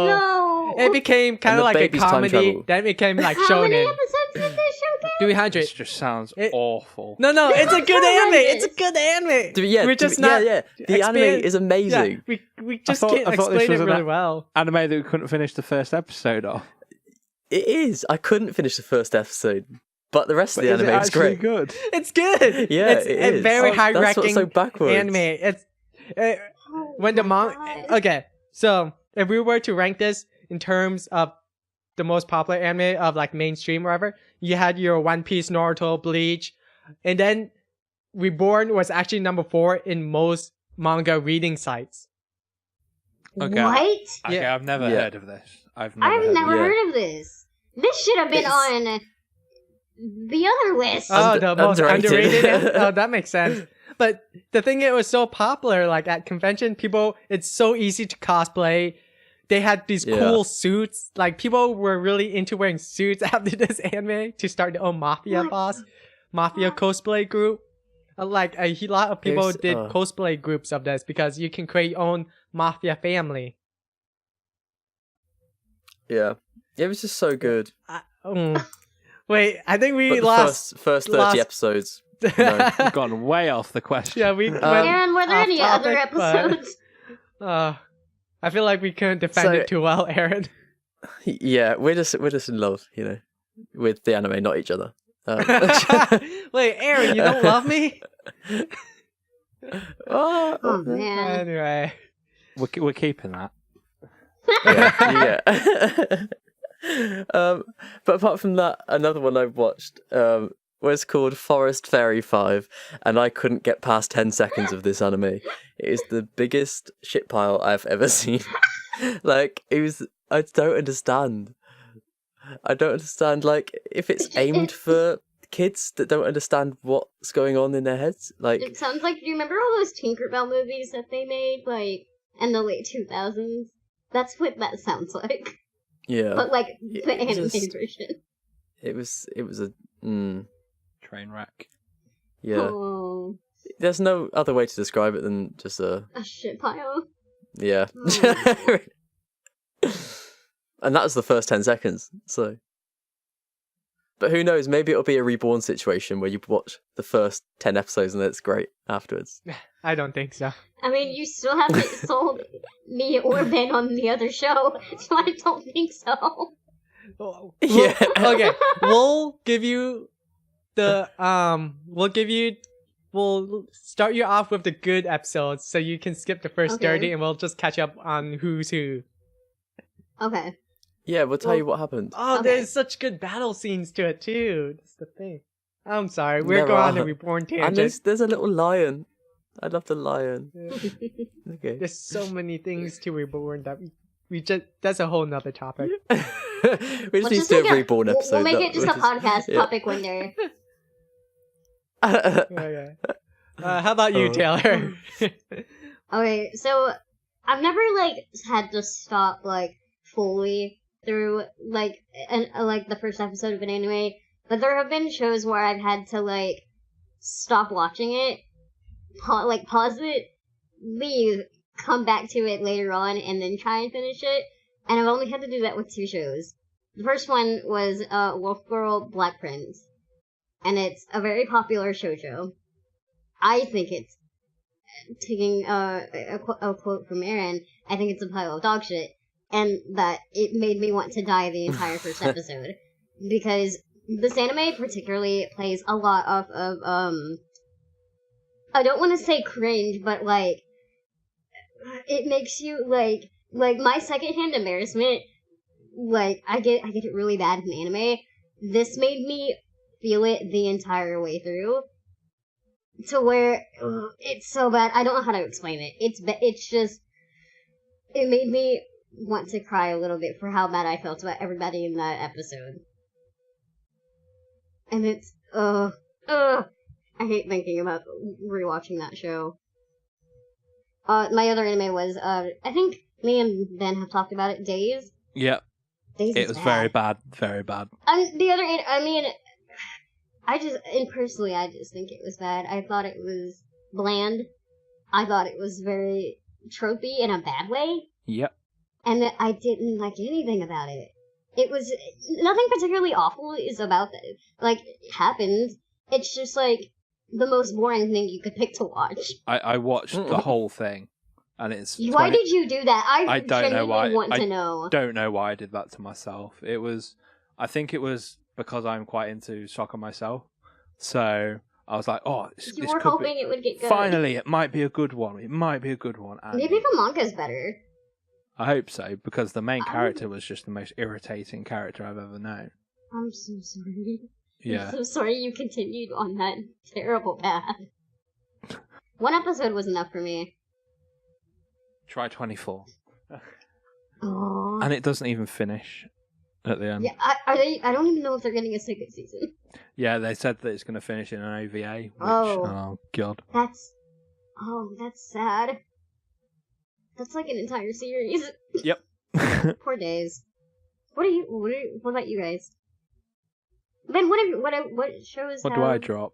No. it became kind And of the like a baby's time comedy. travel. Then it became like How many shonen. episodes did this show get? 300. This just sounds It- awful. No, it's a good Horrendous. anime. It's a good anime. Yeah, We're just not. yeah. The anime expand- is amazing. Yeah, we just thought- can't I thought this explain was it an really a- well. Anime that we couldn't finish the first episode of. It is. I couldn't finish the first episode, but the rest of the Is it anime is actually great. good? It's good. Yeah, it's it a is. very Oh, high that's what's ranking so backwards. anime. It's Oh when the my mom. God. Okay, so if we were to rank this in terms of the most popular anime of like mainstream or whatever, you had your One Piece, Naruto, Bleach, and then Reborn was actually number 4 in most manga reading sites. Okay. What? Okay, Yeah. I've never Yeah. heard of this. I've never I've heard never yeah. heard of this. This should have been It's- on the other list. Oh, the most underrated. underrated. Oh, that makes sense. But the thing, it was so popular, like at convention, it's so easy to cosplay. They had these Yeah. cool suits. Like people were really into wearing suits after this anime to start their own mafia cosplay group. Like a lot of people There's, did cosplay groups of this because you can create your own mafia family. Yeah, it was just so good. Wait, I think we But the lost. first 30 lost- episodes. No. We've gone way off the question. Yeah, we went Aaron, were there off any other topic, but- episodes? I feel like we couldn't defend So- it too well, Aaron. Yeah, we're just in love, with the anime, not each other. Wait, Aaron, you don't love me? Oh man. Anyway. We're keeping that. yeah. But apart from that, another one I've watched was called Forest Fairy 5, and I couldn't get past 10 seconds of this anime. It is the biggest shit pile I've ever seen. I don't understand. Like, if it's aimed for kids that don't understand what's going on in their heads. Like, It sounds like, do you remember all those Tinkerbell movies that they made, like, in the late 2000s? That's what that sounds like. yeah, But, like, It the was animated just- version. it was a Train wreck. yeah. Oh, There's no other way to describe it than just a a shit pile. yeah. Oh. And that was the first 10 seconds. So, but who knows? Maybe it'll be a Reborn situation where you watch the first 10 episodes and it's great afterwards. I don't think so. I mean, you still haven't sold me or Ben on the other show, so I don't think so. Yeah. Okay. We'll give you the we'll start you off with the good episodes so you can skip the first Okay. 30 and we'll just catch up on who's who. Okay. Yeah, we'll tell you what happened. Oh, Okay. there's such good battle scenes to it too. That's the thing. I'm sorry, we're There going on are. a Reborn And tangent. there's a little lion. I love the lion. Okay. There's so many things to Reborn that we just that's a whole nother topic. We just Let's need to do a Reborn episode. We'll make that- it just a podcast yeah. topic one day. Okay. How about you, Oh. Taylor? Okay, so I've never like had to stop like fully through like like the first episode of an anime, but there have been shows where I've had to like stop watching it, pause it, leave, come back to it later on, and then try and finish it. And I've only had to do that with 2 shows. The first one was Wolf Girl Black Prince, and it's a very popular shoujo. I think it's, taking a quote from Aaron, I think it's a pile of dog shit, and that it made me want to die the entire first episode. Because this anime particularly plays a lot of I don't want to say cringe, but like, it makes you like my secondhand embarrassment, like, I get it really bad in anime. This made me feel it the entire way through. To where it's so bad, I don't know how to explain it. It's just, it made me want to cry a little bit for how bad I felt about everybody in that episode. And it's, I hate thinking about rewatching that show. My other anime was, I think me and Ben have talked about it, Days. Yep. Days It is was bad. very bad, very bad. The other, I mean, personally, I just think it was bad. I thought it was bland. I thought it was very tropey in a bad way. Yep. And that I didn't like anything about it. It was, nothing particularly awful is about that. Like, it happened. It's just like, the most boring thing you could pick to watch. I watched the whole thing, and it's. Why did you do that? I don't know genuinely why. want I to know. don't know why I did that to myself. It was, I think it was because I'm quite into soccer myself. So I was like, oh, this You were could hoping be. it would get good. Finally, it might be a good one. It might be a good one. And Maybe the manga's better. I hope so, because the main character was just the most irritating character I've ever known. I'm so sorry. Yeah. I'm so sorry you continued on that terrible path. One episode was enough for me. Try 24. Oh. And it doesn't even finish at the end. Yeah, are they? I don't even know if they're getting a second season. Yeah, they said that it's going to finish in an OVA. Which, Oh. God. That's sad. That's like an entire series. Yep. Poor Days. What about you guys? Ben, what shows? What do I drop?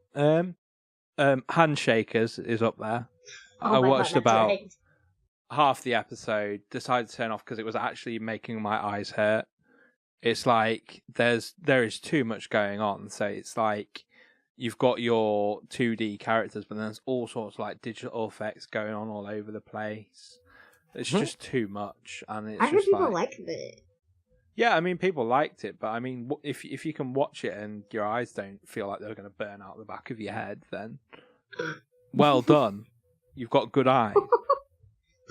Handshakers is up there. Oh I my God, watched that's about right. half the episode, decided to turn off because it was actually making my eyes hurt. It's like there is too much going on. So it's like you've got your 2D characters, but then there's all sorts of like digital effects going on all over the place. It's just too much, and it's I heard just people like, liked it. yeah, I mean, people liked it, but I mean, if you can watch it and your eyes don't feel like they're going to burn out the back of your head, then well done. You've got good eyes.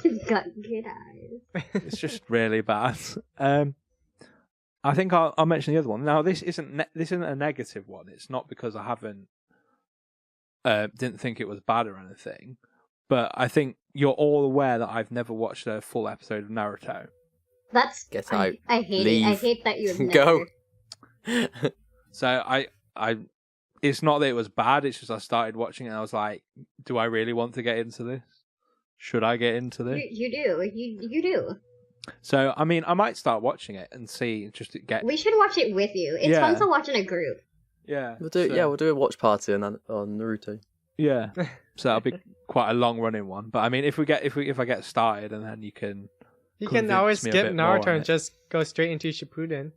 You've got good eyes. It's just really bad. I think I'll mention the other one. Now, this isn't a negative one. It's not because I didn't think it was bad or anything, but I think you're all aware that I've never watched a full episode of Naruto. Get out. I hate Leave. it. I hate that you have Go. never. So I it's not that it was bad. It's just I started watching it and I was like, do I really want to get into this? Should I get into this? You do. You do. So, I mean, I might start watching it and see, just to get... We should watch it with you. It's fun to watch in a group. Yeah. We'll do a watch party on Naruto. Yeah. So that'll be quite a long running one. But I mean, if I get started and then you can always convince me a skip bit more Naruto on and it. just go straight into Shippuden.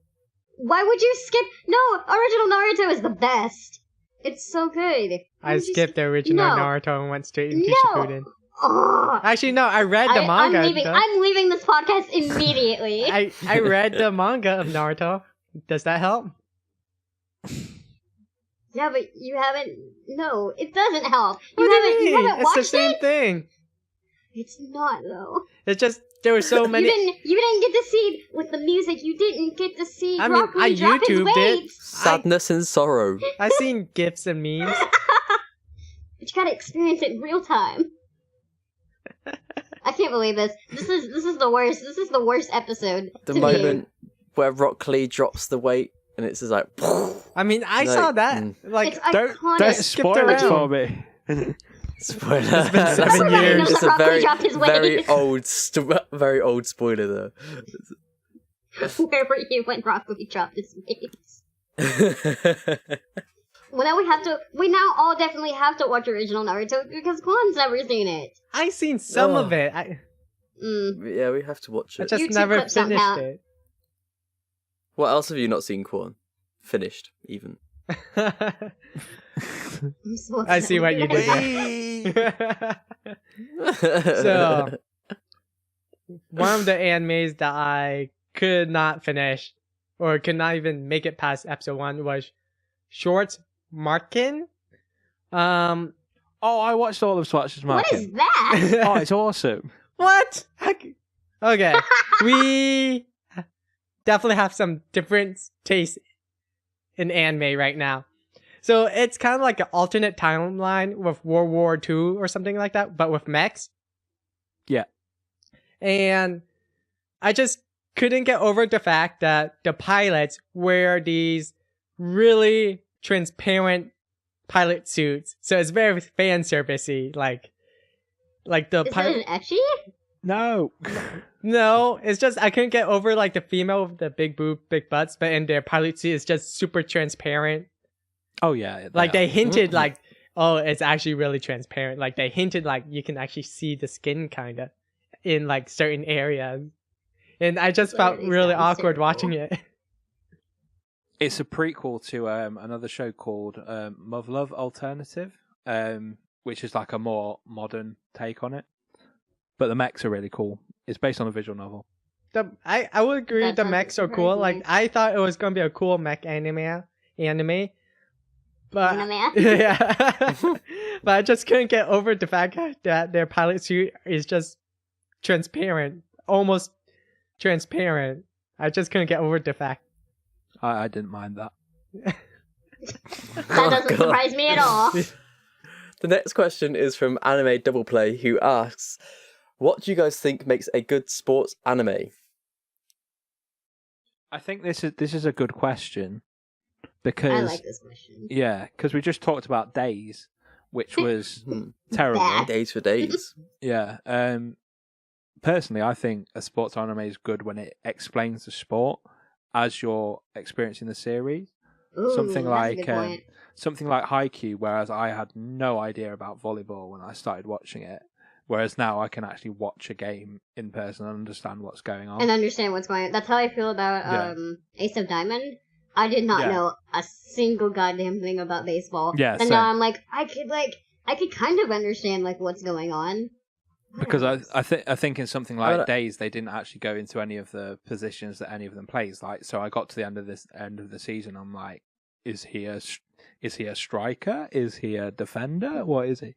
Why would you skip? No, original Naruto is the best. It's so good. Why I would you skipped the original No. Naruto and went straight into No. Shippuden. Ugh. Actually, no, I read the manga. I'm leaving this podcast immediately. I read the manga of Naruto. Does that help? Yeah, but you haven't. No, it doesn't help. What do you mean? haven't It's watched the same it? thing. It's not though. It's just there were so many. You didn't get to see with the music. You didn't get to see. I mean, I drop his YouTubed it. weight. Sadness and sorrow. I've seen gifs and memes. But you gotta experience it in real time. I can't believe this. This is the worst. This is the worst episode. The to moment where Rock Lee drops the weight and it's just like. I mean, I saw that. Like, It's Don't iconic. spoil it around. for me. Spoiler. It's been 7 Everybody years. knows It's that a Rock Lee very, dropped his very weight. very old spoiler though. Where were you when Rock Lee dropped his weight? Well, now we now all definitely have to watch original Naruto because Kwan's never seen it. I seen some Oh. of it. Yeah, we have to watch I it. just YouTube never clips don't finished count. it. What else have you not seen, Quan? Finished, even. I'm so I see what you did there. So, one of the animes that I could not finish, or could not even make it past episode 1, was Shorts Markin. Oh, I watched all of Swatch's What Market. is that? Oh, it's awesome. What? Okay, we definitely have some different tastes in anime right now. So it's kind of like an alternate timeline with World War II or something like that, but with mechs. Yeah. And I just couldn't get over the fact that the pilots wear these really transparent pilot suits. So it's very fan servicey, like the Is it pilot. an ecchi? No. No, it's just I couldn't get over like the female with the big boob, big butts, but in their pilot suit it's just super transparent. Oh, yeah. Like they hinted like, oh, it's actually really transparent. Like they hinted like you can actually see the skin kind of in like certain areas. And I just felt Really really sounds awkward terrible. watching it. It's a prequel to another show called Love Alternative, which is like a more modern take on it. But the mechs are really cool. It's based on a visual novel. I would agree That the sounds mechs are very cool. Like nice. I thought it was gonna be a cool mech anime. But Anime? yeah. But I just couldn't get over the fact that their pilot suit is just transparent. Almost transparent. I just couldn't get over the fact. I didn't mind that. That doesn't surprise me at all. The next question is from Anime Double Play, who asks, "What do you guys think makes a good sports anime?" I think this is a good question because I like this question. yeah, because we just talked about Days, which was terrible. Bad. Days for days. Yeah. Personally, I think a sports anime is good when it explains the sport as you're experiencing the series. Ooh, Something that's a like good point. something like Haikyuu, whereas I had no idea about volleyball when I started watching it. Whereas now I can actually watch a game in person and understand what's going on. And understand what's going on. That's how I feel about Yeah. Ace of Diamond. I did not Yeah. know a single goddamn thing about baseball. Yeah, and same. now I'm like, I could kind of understand like what's going on. Because I think in something like don't- Days they didn't actually go into any of the positions that any of them plays. Like, so I got to the end of the season. I'm like, is he a striker? Is he a defender? What is he?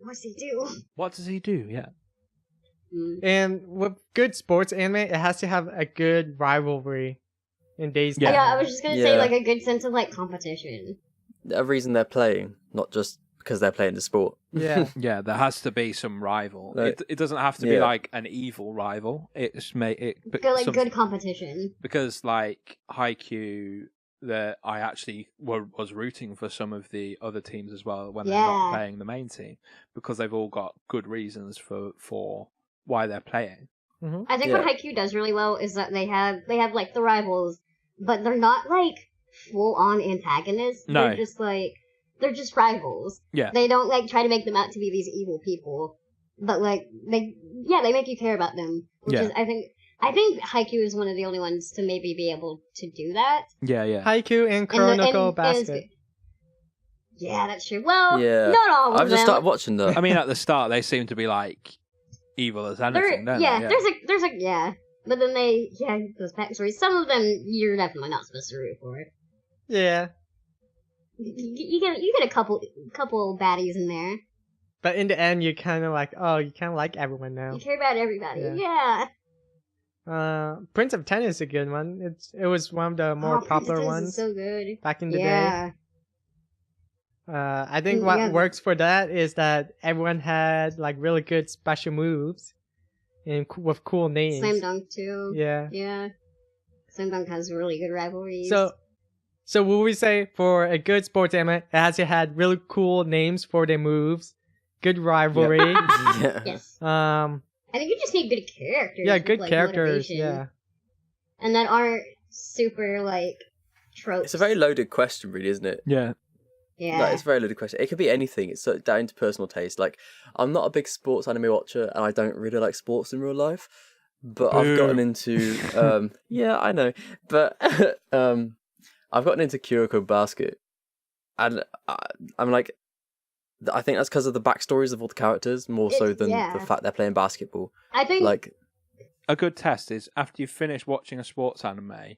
What's he do? What does he do? Yeah. And with good sports anime, it has to have a good rivalry in Days. Yeah. Yeah, I was just gonna say Yeah. like a good sense of like competition. A reason they're playing, not just because they're playing the sport. Yeah. Yeah, there has to be some rival. Like- It doesn't have to be Yeah. like an evil rival. It's Good competition. because like Haikyuu, that I actually was rooting for some of the other teams as well when they're not playing the main team, because they've all got good reasons for why they're playing. Mm-hmm. I think what Haikyuu does really well is that they have like the rivals, but they're not like full on antagonists. No. They're just rivals. Yeah. They don't like try to make them out to be these evil people, but like they make you care about them, which is I think Haikyuu is one of the only ones to maybe be able to do that. Yeah. Haikyuu and Kuroko Basket. Yeah, that's true. Well, Yeah. not all of them. I've just started watching that. I mean, at the start they seem to be like evil as anything, don't they? Yeah. There's a but then those backstories. Some of them you're definitely not supposed to root for. Yeah. You get a couple baddies in there. But in the end, you're kind of like, oh, you kind of like everyone now. You care about everybody. Yeah. Prince of Tennis is a good one. It was one of the more popular ones. Is so good. Back in the day. I think what works for that is that everyone had like really good special moves and with cool names. Slam Dunk too. Yeah. Yeah. Slam Dunk has really good rivalries. So would we say for a good sports anime, it has had really cool names for their moves, good rivalry. Yeah. Yes. I think you just need good characters. Yeah, good with, characters. motivation. Yeah. And that aren't super like tropes. It's a very loaded question, really, isn't it? Yeah. Yeah. Like, it's a very loaded question. It could be anything. It's sort of down to personal taste. Like, I'm not a big sports anime watcher, and I don't really like sports in real life. But I've gotten into, yeah, I know. But I've gotten into Kuroko Basket, and I'm like, I think that's because of the backstories of all the characters more so than the fact they're playing basketball. I think like a good test is after you finish watching a sports anime,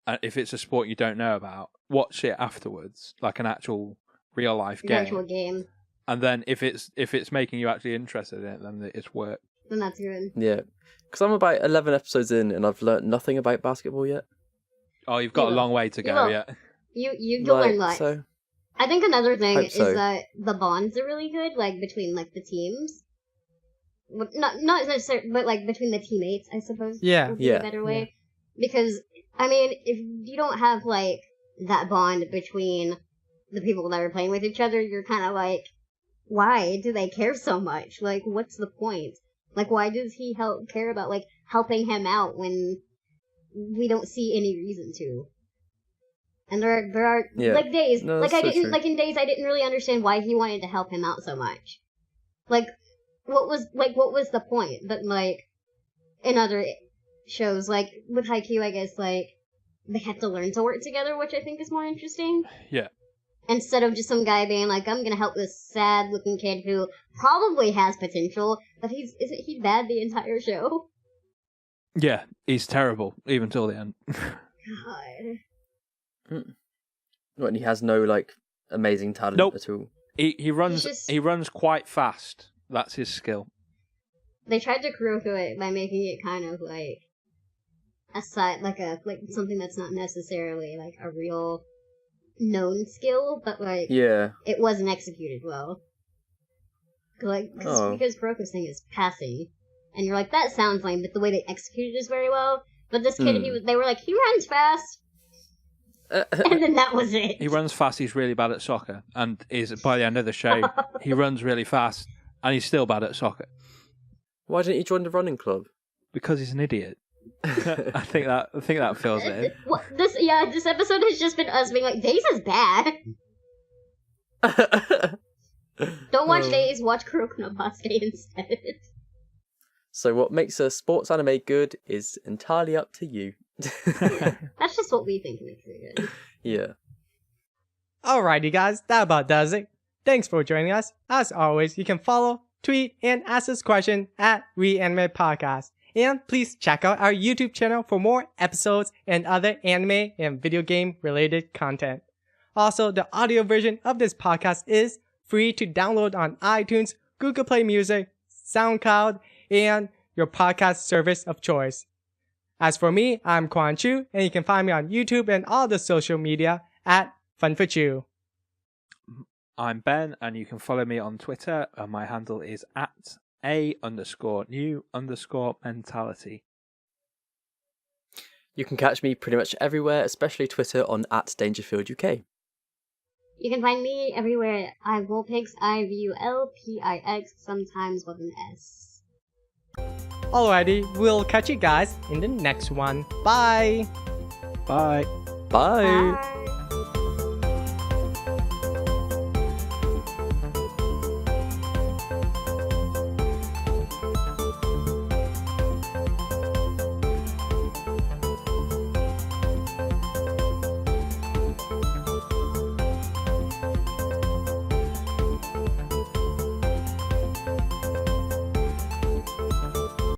and if it's a sport you don't know about, watch it afterwards, like an actual real life game. Actual game. And then if it's making you actually interested in it, then it's work. Then that's good. Yeah, because I'm about 11 episodes in, and I've learnt nothing about basketball yet. Oh, you've got a long way to go. Yeah. You'll learn lots. So, I think another thing is so. that the bonds are really good, like between like the teams. Not necessarily, but like between the teammates, I suppose. Yeah. Would be a better way. Because I mean, if you don't have like that bond between the people that are playing with each other, you're kind of like, why do they care so much? Like, what's the point? Like, why does he care about like helping him out when we don't see any reason to? And there are like days, no, like that's I so didn't true. like in days I didn't really understand why he wanted to help him out so much. Like, what was the point? But like in other shows, like with Haikyuu, I guess like they have to learn to work together, which I think is more interesting. Yeah. Instead of just some guy being like, I'm gonna help this sad-looking kid who probably has potential, but isn't he bad the entire show? Yeah, he's terrible, even till the end. God. When he has no like amazing talent Nope. at all. He runs quite fast. That's his skill. They tried to Kuroko it by making it kind of like a side, like something that's not necessarily like a real known skill, but like it wasn't executed well. Because Kuroko's thing is passing, and you're like, that sounds lame, but the way they executed it is very well. But this kid, they were like, he runs fast. And then that was it. He runs fast. He's really bad at soccer, and by the end of the show, he runs really fast, and he's still bad at soccer Why didn't he join the running club? because he's an idiot. I think that fills it in. This episode has just been us being like, Days is bad. Don't watch Days, watch Kuroko no Basket instead. So what makes a sports anime good is entirely up to you. That's just what we think makes it good. Yeah. Alrighty guys, that about does it. Thanks for joining us. As always, you can follow, tweet, and ask us questions at Reanimate Podcast. And please check out our YouTube channel for more episodes and other anime and video game related content. Also, the audio version of this podcast is free to download on iTunes, Google Play Music, SoundCloud, and your podcast service of choice. As for me, I'm Quan Chu, and you can find me on YouTube and all the social media at FunForChu. I'm Ben, and you can follow me on Twitter, and my handle is @A_new_mentality. You can catch me pretty much everywhere, especially Twitter on @DangerfieldUK. You can find me everywhere. Ivulpix, IVULPIX, sometimes with an S. Alrighty, we'll catch you guys in the next one. Bye! Bye. Bye. Bye.